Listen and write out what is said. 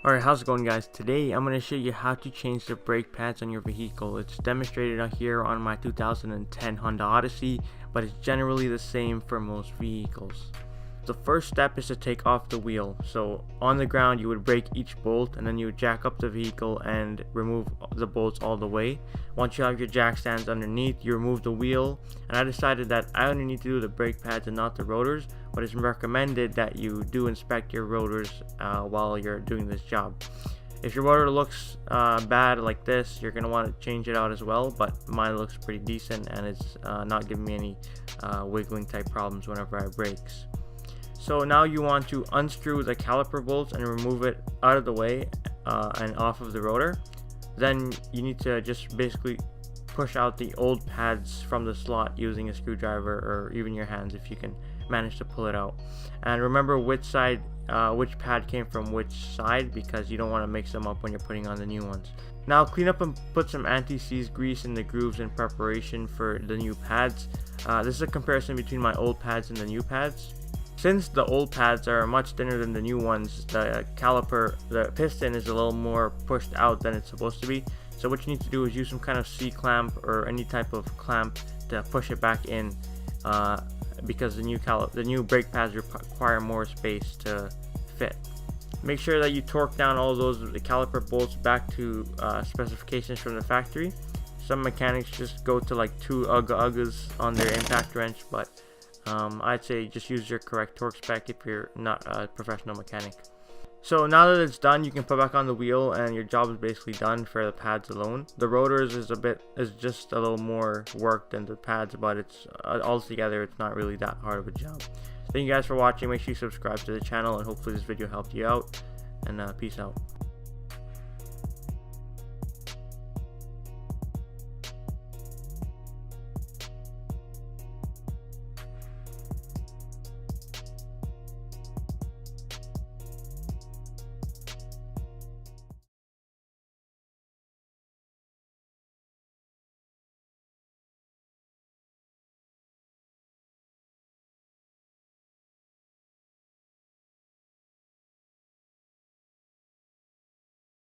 Alright, how's it going, guys? Today I'm going to show you how to change the brake pads on your vehicle. It's demonstrated out here on my 2010 Honda Odyssey, but it's generally the same for most vehicles. The first step is to take off the wheel. So on the ground you would break each bolt, and then you would jack up the vehicle and remove the bolts all the way. Once you have your jack stands underneath, you remove the wheel, and I decided that I only need to do the brake pads and not the rotors, but it's recommended that you do inspect your rotors while you're doing this job. If your rotor looks bad like this, you're going to want to change it out as well, but mine looks pretty decent and it's not giving me any wiggling type problems whenever I brakes. So now you want to unscrew the caliper bolts and remove it out of the way and off of the rotor. Then you need to just basically push out the old pads from the slot using a screwdriver or even your hands if you can manage to pull it out. And remember which pad came from which side, because you don't want to mix them up when you're putting on the new ones. Now clean up and put some anti-seize grease in the grooves in preparation for the new pads. This is a comparison between my old pads and the new pads. Since the old pads are much thinner than the new ones, the piston is a little more pushed out than it's supposed to be. So what you need to do is use some kind of C-clamp or any type of clamp to push it back in, because the new brake pads require more space to fit. Make sure that you torque down all the caliper bolts back to specifications from the factory. Some mechanics just go to like 2 uggas on their impact wrench, but I'd say just use your correct torque spec if you're not a professional mechanic. So now that it's done, you can put back on the wheel and your job is basically done for the pads alone. The rotors is just a little more work than the pads, but it's altogether it's not really that hard of a job. Thank you guys for watching. Make sure you subscribe to the channel, and hopefully this video helped you out, and peace out.